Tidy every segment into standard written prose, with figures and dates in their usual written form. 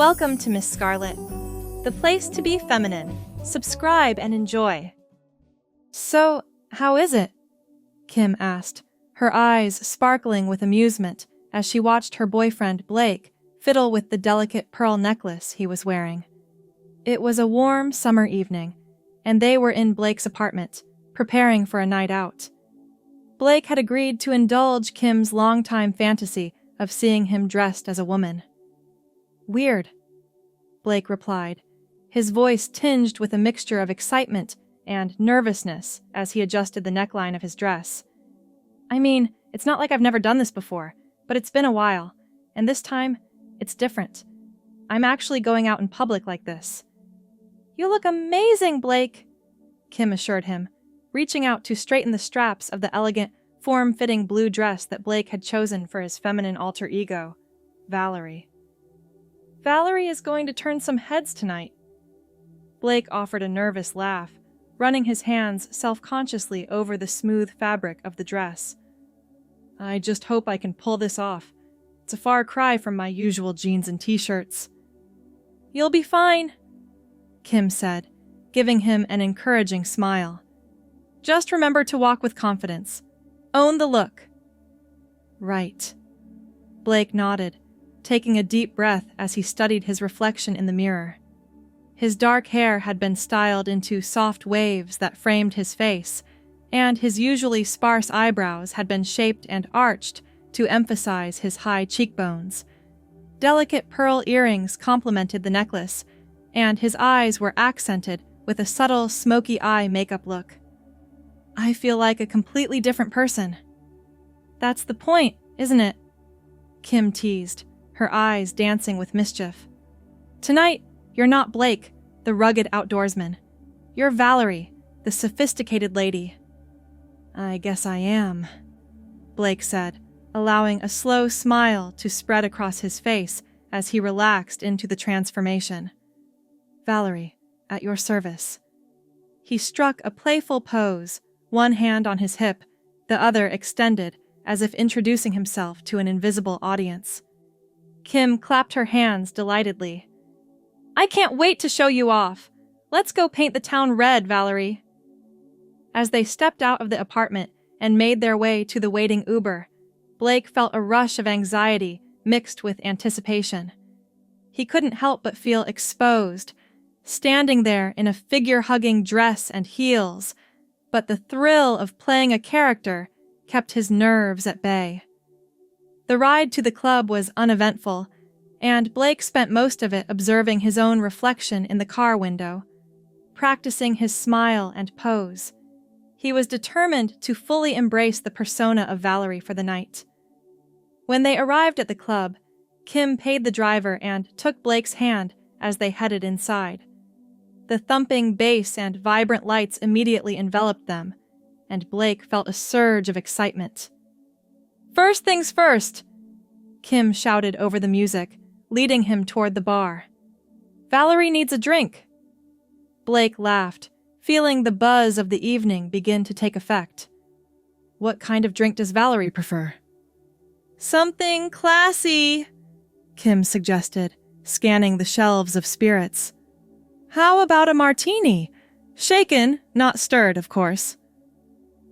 Welcome to Miss Scarlett, the place to be feminine. Subscribe and enjoy. So, how is it? Kim asked, her eyes sparkling with amusement as she watched her boyfriend Blake fiddle with the delicate pearl necklace he was wearing. It was a warm summer evening, and they were in Blake's apartment, preparing for a night out. Blake had agreed to indulge Kim's longtime fantasy of seeing him dressed as a woman. Weird, Blake replied, his voice tinged with a mixture of excitement and nervousness as he adjusted the neckline of his dress. I mean, it's not like I've never done this before, but it's been a while, and this time, it's different. I'm actually going out in public like this. You look amazing, Blake, Kim assured him, reaching out to straighten the straps of the elegant, form-fitting blue dress that Blake had chosen for his feminine alter ego, Valerie. Valerie is going to turn some heads tonight. Blake offered a nervous laugh, running his hands self-consciously over the smooth fabric of the dress. I just hope I can pull this off. It's a far cry from my usual jeans and t-shirts. You'll be fine, Kim said, giving him an encouraging smile. Just remember to walk with confidence. Own the look. Right. Blake nodded, taking a deep breath as he studied his reflection in the mirror. His dark hair had been styled into soft waves that framed his face, and his usually sparse eyebrows had been shaped and arched to emphasize his high cheekbones. Delicate pearl earrings complemented the necklace, and his eyes were accented with a subtle smoky eye makeup look. I feel like a completely different person. That's the point, isn't it? Kim teased, her eyes dancing with mischief. Tonight, you're not Blake, the rugged outdoorsman. You're Valerie, the sophisticated lady. I guess I am, Blake said, allowing a slow smile to spread across his face as he relaxed into the transformation. Valerie, at your service. He struck a playful pose, one hand on his hip, the other extended, as if introducing himself to an invisible audience. Kim clapped her hands delightedly. I can't wait to show you off. Let's go paint the town red, Valerie. As they stepped out of the apartment and made their way to the waiting Uber, Blake felt a rush of anxiety mixed with anticipation. He couldn't help but feel exposed, standing there in a figure-hugging dress and heels, but the thrill of playing a character kept his nerves at bay. The ride to the club was uneventful, and Blake spent most of it observing his own reflection in the car window, practicing his smile and pose. He was determined to fully embrace the persona of Valerie for the night. When they arrived at the club, Kim paid the driver and took Blake's hand as they headed inside. The thumping bass and vibrant lights immediately enveloped them, and Blake felt a surge of excitement. First things first, Kim shouted over the music, leading him toward the bar. Valerie needs a drink. Blake laughed, feeling the buzz of the evening begin to take effect. What kind of drink does Valerie prefer? Something classy, Kim suggested, scanning the shelves of spirits. How about a martini? Shaken, not stirred, of course.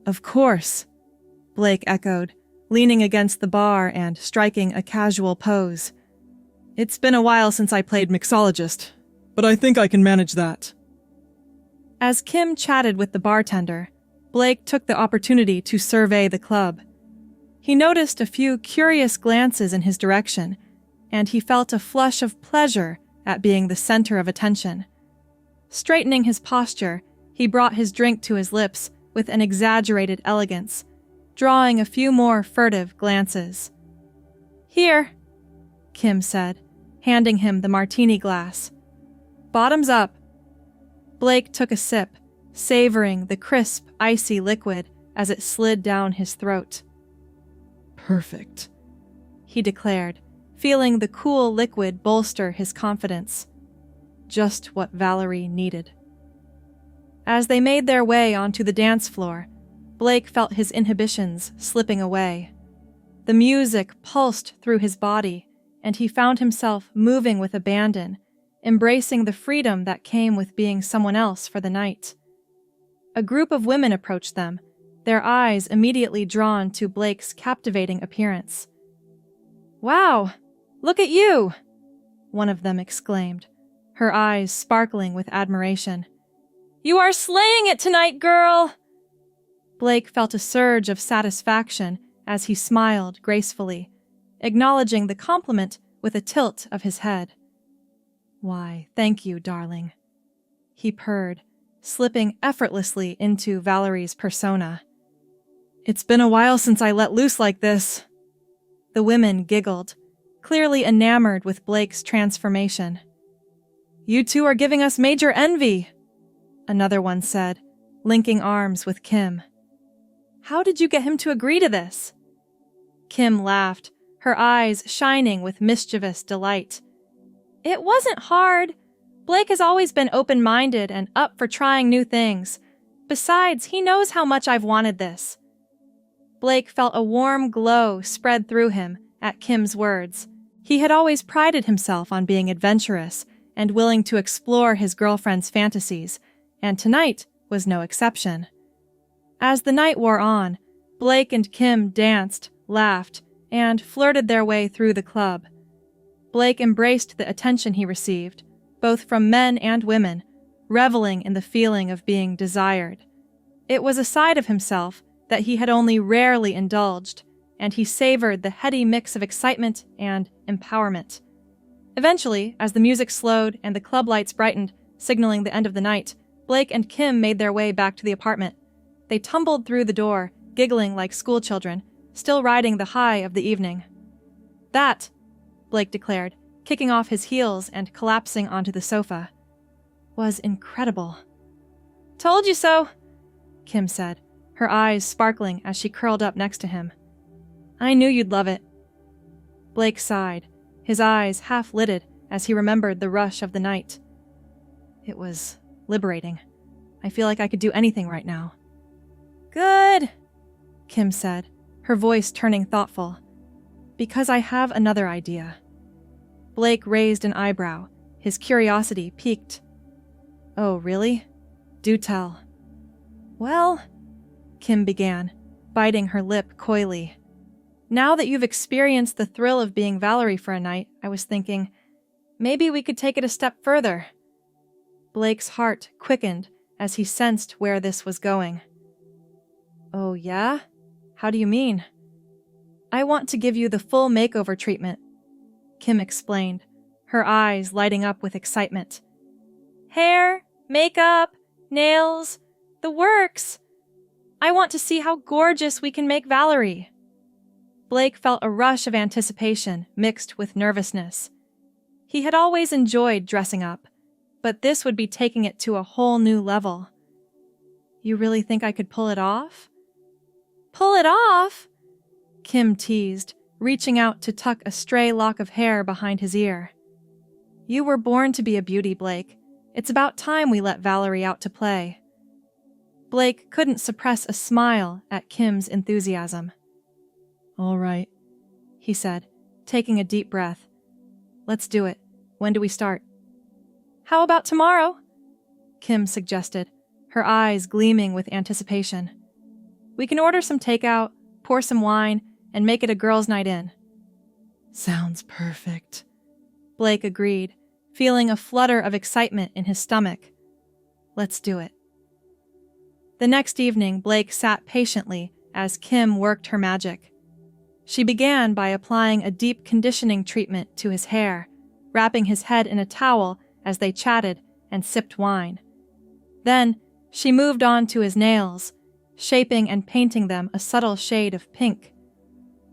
Of course, Blake echoed, leaning against the bar and striking a casual pose. It's been a while since I played mixologist, but I think I can manage that. As Kim chatted with the bartender, Blake took the opportunity to survey the club. He noticed a few curious glances in his direction, and he felt a flush of pleasure at being the center of attention. Straightening his posture, he brought his drink to his lips with an exaggerated elegance, drawing a few more furtive glances. Here, Kim said, handing him the martini glass. Bottoms up. Blake took a sip, savoring the crisp, icy liquid as it slid down his throat. Perfect, he declared, feeling the cool liquid bolster his confidence. Just what Valerie needed. As they made their way onto the dance floor, Blake felt his inhibitions slipping away. The music pulsed through his body, and he found himself moving with abandon, embracing the freedom that came with being someone else for the night. A group of women approached them, their eyes immediately drawn to Blake's captivating appearance. "Wow, look at you!" one of them exclaimed, her eyes sparkling with admiration. "You are slaying it tonight, girl!" Blake felt a surge of satisfaction as he smiled gracefully, acknowledging the compliment with a tilt of his head. "Why, thank you, darling," he purred, slipping effortlessly into Valerie's persona. "It's been a while since I let loose like this." The women giggled, clearly enamored with Blake's transformation. "You two are giving us major envy," another one said, linking arms with Kim. "How did you get him to agree to this?" Kim laughed, her eyes shining with mischievous delight. "It wasn't hard. Blake has always been open-minded and up for trying new things. Besides, he knows how much I've wanted this." Blake felt a warm glow spread through him at Kim's words. He had always prided himself on being adventurous and willing to explore his girlfriend's fantasies, and tonight was no exception. As the night wore on, Blake and Kim danced, laughed, and flirted their way through the club. Blake embraced the attention he received, both from men and women, reveling in the feeling of being desired. It was a side of himself that he had only rarely indulged, and he savored the heady mix of excitement and empowerment. Eventually, as the music slowed and the club lights brightened, signaling the end of the night, Blake and Kim made their way back to the apartment. They tumbled through the door, giggling like schoolchildren, still riding the high of the evening. "That," Blake declared, kicking off his heels and collapsing onto the sofa, "was incredible." "Told you so," Kim said, her eyes sparkling as she curled up next to him. "I knew you'd love it." Blake sighed, his eyes half-lidded as he remembered the rush of the night. "It was liberating. I feel like I could do anything right now." "Good," Kim said, her voice turning thoughtful. "Because I have another idea." Blake raised an eyebrow, his curiosity piqued. "Oh, really? Do tell." "Well," Kim began, biting her lip coyly. "Now that you've experienced the thrill of being Valerie for a night, I was thinking, maybe we could take it a step further." Blake's heart quickened as he sensed where this was going. "Oh, yeah? How do you mean?" "I want to give you the full makeover treatment," Kim explained, her eyes lighting up with excitement. "Hair, makeup, nails, the works. I want to see how gorgeous we can make Valerie." Blake felt a rush of anticipation mixed with nervousness. He had always enjoyed dressing up, but this would be taking it to a whole new level. "You really think I could pull it off?" "Pull it off?" Kim teased, reaching out to tuck a stray lock of hair behind his ear. "You were born to be a beauty, Blake. It's about time we let Valerie out to play." Blake couldn't suppress a smile at Kim's enthusiasm. "All right," he said, taking a deep breath. "Let's do it. When do we start?" "How about tomorrow?" Kim suggested, her eyes gleaming with anticipation. "We can order some takeout, pour some wine, and make it a girls' night in." "Sounds perfect," Blake agreed, feeling a flutter of excitement in his stomach. "Let's do it." The next evening, Blake sat patiently as Kim worked her magic. She began by applying a deep conditioning treatment to his hair, wrapping his head in a towel as they chatted and sipped wine. Then, she moved on to his nails, shaping and painting them a subtle shade of pink.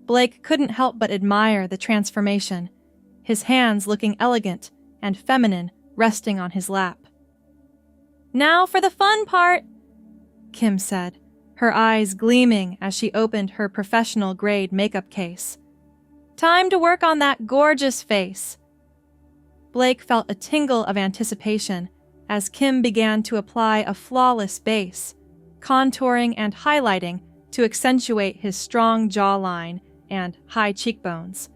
Blake couldn't help but admire the transformation, his hands looking elegant and feminine resting on his lap. "Now for the fun part," Kim said, her eyes gleaming as she opened her professional-grade makeup case. "Time to work on that gorgeous face." Blake felt a tingle of anticipation as Kim began to apply a flawless base, contouring and highlighting to accentuate his strong jawline and high cheekbones.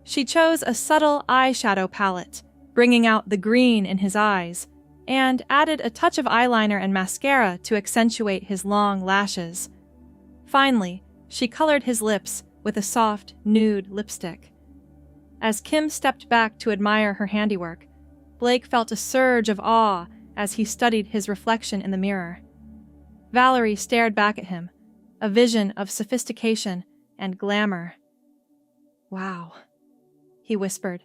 She chose a subtle eyeshadow palette, bringing out the green in his eyes, and added a touch of eyeliner and mascara to accentuate his long lashes. Finally, she colored his lips with a soft, nude lipstick. As Kim stepped back to admire her handiwork, Blake felt a surge of awe as he studied his reflection in the mirror. Valerie stared back at him, a vision of sophistication and glamour. "Wow," he whispered,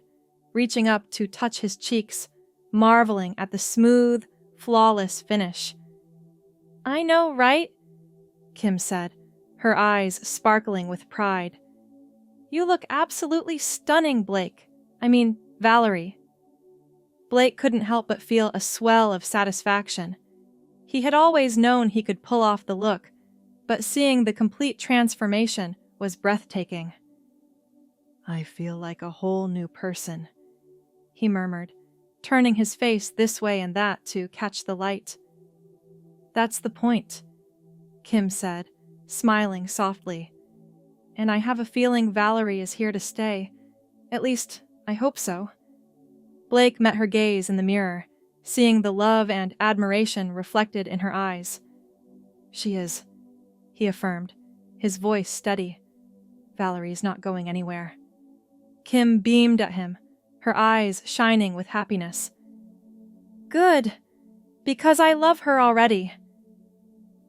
reaching up to touch his cheeks, marveling at the smooth, flawless finish. "I know, right?" Kim said, her eyes sparkling with pride. "You look absolutely stunning, Valerie." Blake couldn't help but feel a swell of satisfaction. He had always known he could pull off the look, but seeing the complete transformation was breathtaking. "I feel like a whole new person," he murmured, turning his face this way and that to catch the light. "That's the point," Kim said, smiling softly. "And I have a feeling Valerie is here to stay. At least, I hope so." Blake met her gaze in the mirror, seeing the love and admiration reflected in her eyes. "She is," he affirmed, his voice steady. "Valerie's not going anywhere." Kim beamed at him, her eyes shining with happiness. "Good, because I love her already."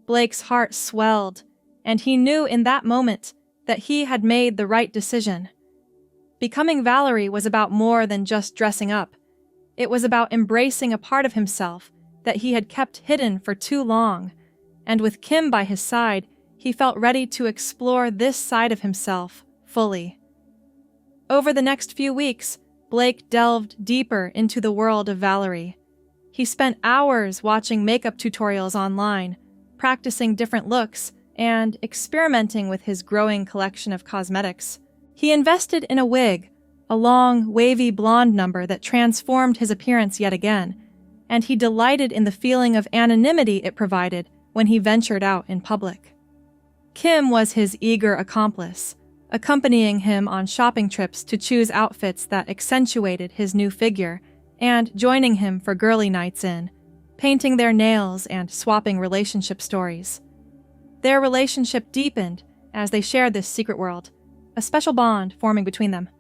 Blake's heart swelled, and he knew in that moment that he had made the right decision. Becoming Valerie was about more than just dressing up. It was about embracing a part of himself that he had kept hidden for too long, and with Kim by his side, he felt ready to explore this side of himself fully. Over the next few weeks, Blake delved deeper into the world of Valerie. He spent hours watching makeup tutorials online, practicing different looks, and experimenting with his growing collection of cosmetics. He invested in a wig, a long, wavy blonde number that transformed his appearance yet again, and he delighted in the feeling of anonymity it provided when he ventured out in public. Kim was his eager accomplice, accompanying him on shopping trips to choose outfits that accentuated his new figure, and joining him for girly nights in, painting their nails and swapping relationship stories. Their relationship deepened as they shared this secret world, a special bond forming between them.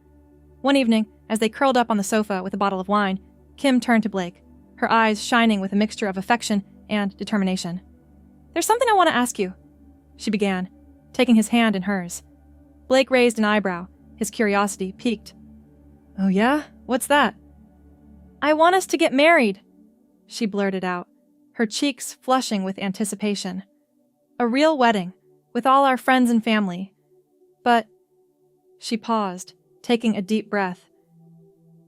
One evening, as they curled up on the sofa with a bottle of wine, Kim turned to Blake, her eyes shining with a mixture of affection and determination. "There's something I want to ask you," she began, taking his hand in hers. Blake raised an eyebrow, his curiosity piqued. "Oh yeah? What's that?" "I want us to get married," she blurted out, her cheeks flushing with anticipation. "A real wedding, with all our friends and family. But," she paused, taking a deep breath,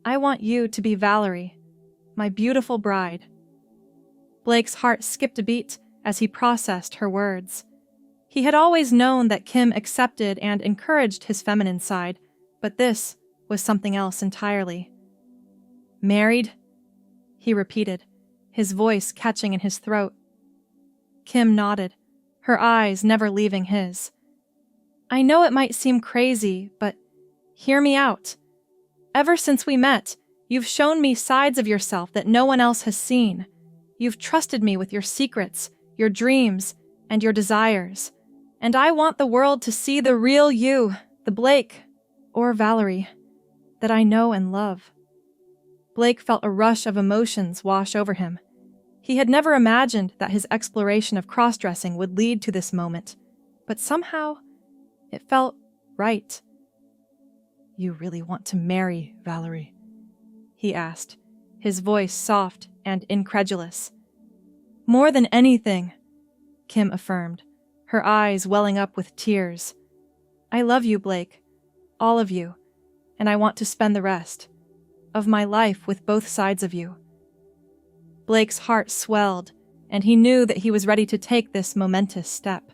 "I want you to be Valerie, my beautiful bride." Blake's heart skipped a beat as he processed her words. He had always known that Kim accepted and encouraged his feminine side, but this was something else entirely. "Married?" he repeated, his voice catching in his throat. Kim nodded, her eyes never leaving his. "I know it might seem crazy, but hear me out. Ever since we met, you've shown me sides of yourself that no one else has seen. You've trusted me with your secrets, your dreams, and your desires. And I want the world to see the real you, the Blake, or Valerie, that I know and love." Blake felt a rush of emotions wash over him. He had never imagined that his exploration of crossdressing would lead to this moment, but somehow it felt right. "You really want to marry Valerie?" he asked, his voice soft and incredulous. "More than anything," Kim affirmed, her eyes welling up with tears. "I love you, Blake, all of you, and I want to spend the rest of my life with both sides of you." Blake's heart swelled, and he knew that he was ready to take this momentous step.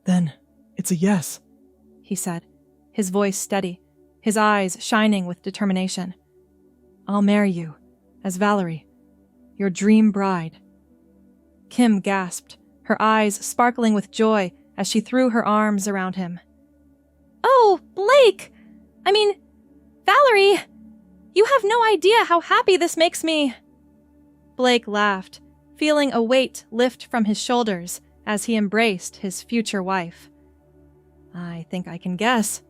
"Then it's a yes," he said, his voice steady, his eyes shining with determination. "I'll marry you, as Valerie, your dream bride." Kim gasped, her eyes sparkling with joy as she threw her arms around him. "Oh, Blake! Valerie! You have no idea how happy this makes me. Blake laughed, feeling a weight lift from his shoulders as he embraced his future wife. I think I can guess,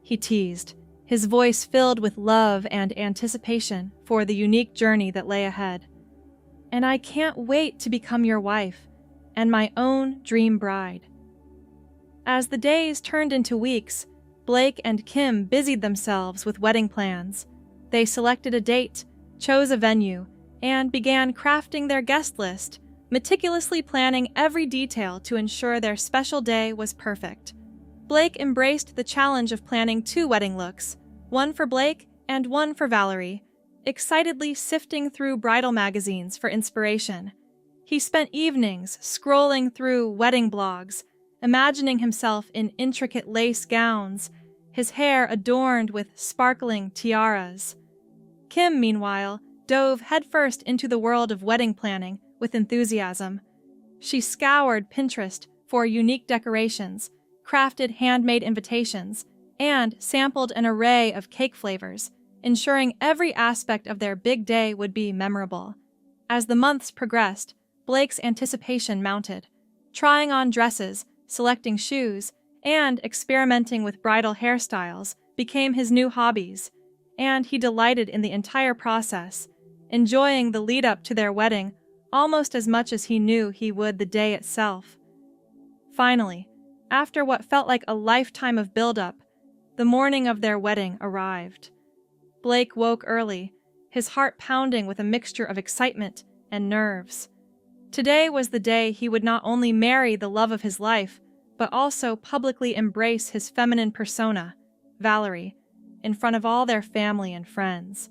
he teased, his voice filled with love and anticipation for the unique journey that lay ahead. And I can't wait to become your wife and my own dream bride. As the days turned into weeks, Blake and Kim busied themselves with wedding plans. They selected a date, chose a venue, and began crafting their guest list, meticulously planning every detail to ensure their special day was perfect. Blake embraced the challenge of planning 2 wedding looks, one for Blake and one for Valerie, excitedly sifting through bridal magazines for inspiration. He spent evenings scrolling through wedding blogs, imagining himself in intricate lace gowns, his hair adorned with sparkling tiaras. Kim, meanwhile, dove headfirst into the world of wedding planning with enthusiasm. She scoured Pinterest for unique decorations, crafted handmade invitations, and sampled an array of cake flavors, ensuring every aspect of their big day would be memorable. As the months progressed, Blake's anticipation mounted. Trying on dresses, selecting shoes, and experimenting with bridal hairstyles became his new hobbies, and he delighted in the entire process, enjoying the lead-up to their wedding almost as much as he knew he would the day itself. Finally, after what felt like a lifetime of build-up, the morning of their wedding arrived. Blake woke early, his heart pounding with a mixture of excitement and nerves. Today was the day he would not only marry the love of his life, but also publicly embrace his feminine persona, Valerie, in front of all their family and friends.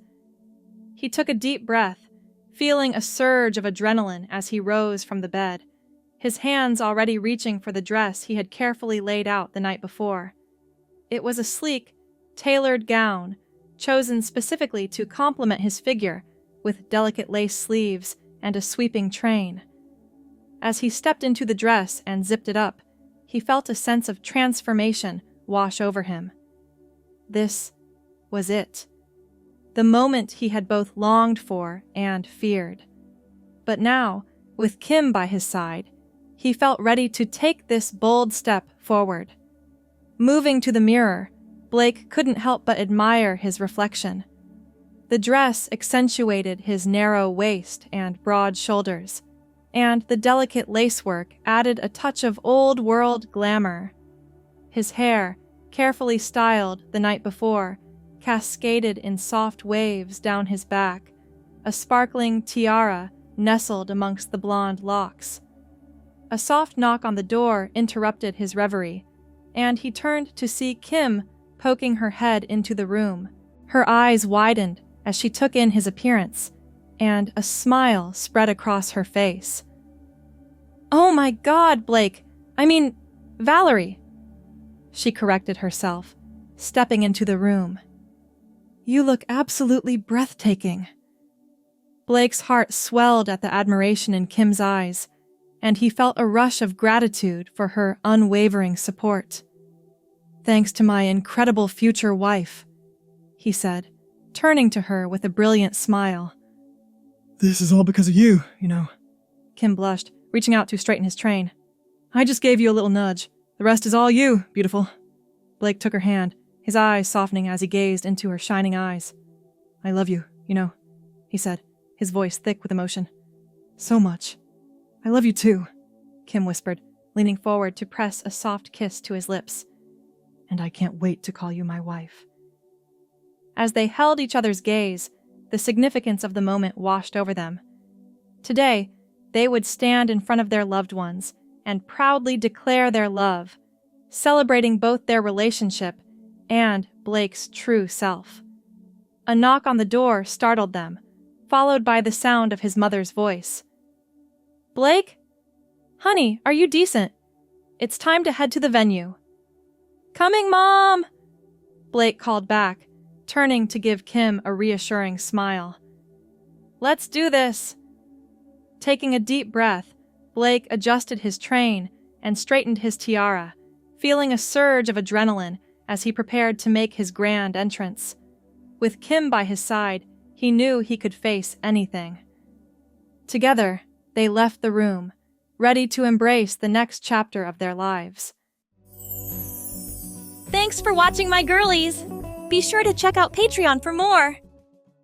He took a deep breath, feeling a surge of adrenaline as he rose from the bed, his hands already reaching for the dress he had carefully laid out the night before. It was a sleek, tailored gown, chosen specifically to complement his figure, with delicate lace sleeves and a sweeping train. As he stepped into the dress and zipped it up, he felt a sense of transformation wash over him. This was it. The moment he had both longed for and feared. But now, with Kim by his side, he felt ready to take this bold step forward. Moving to the mirror, Blake couldn't help but admire his reflection. The dress accentuated his narrow waist and broad shoulders, and the delicate lacework added a touch of old-world glamour. His hair, carefully styled the night before, cascaded in soft waves down his back, a sparkling tiara nestled amongst the blonde locks. A soft knock on the door interrupted his reverie, and he turned to see Kim poking her head into the room. Her eyes widened as she took in his appearance, and a smile spread across her face. "Oh my God, Blake! I mean, Valerie!" She corrected herself, stepping into the room. "You look absolutely breathtaking." Blake's heart swelled at the admiration in Kim's eyes, and he felt a rush of gratitude for her unwavering support. "Thanks to my incredible future wife," he said, turning to her with a brilliant smile. This is all because of you, you know. Kim blushed, reaching out to straighten his train. "I just gave you a little nudge. The rest is all you, beautiful." Blake took her hand, his eyes softening as he gazed into her shining eyes. "I love you, you know," he said, his voice thick with emotion. "So much. I love you too," Kim whispered, leaning forward to press a soft kiss to his lips. "And I can't wait to call you my wife." As they held each other's gaze, the significance of the moment washed over them. Today, they would stand in front of their loved ones and proudly declare their love, celebrating both their relationship and Blake's true self. A knock on the door startled them, followed by the sound of his mother's voice. "Blake? Honey, are you decent? It's time to head to the venue." "Coming, Mom!" Blake called back, turning to give Kim a reassuring smile. "Let's do this." Taking a deep breath, Blake adjusted his train and straightened his tiara, feeling a surge of adrenaline as he prepared to make his grand entrance. With Kim by his side, he knew he could face anything. Together, they left the room, ready to embrace the next chapter of their lives. Thanks for watching, my girlies! Be sure to check out Patreon for more!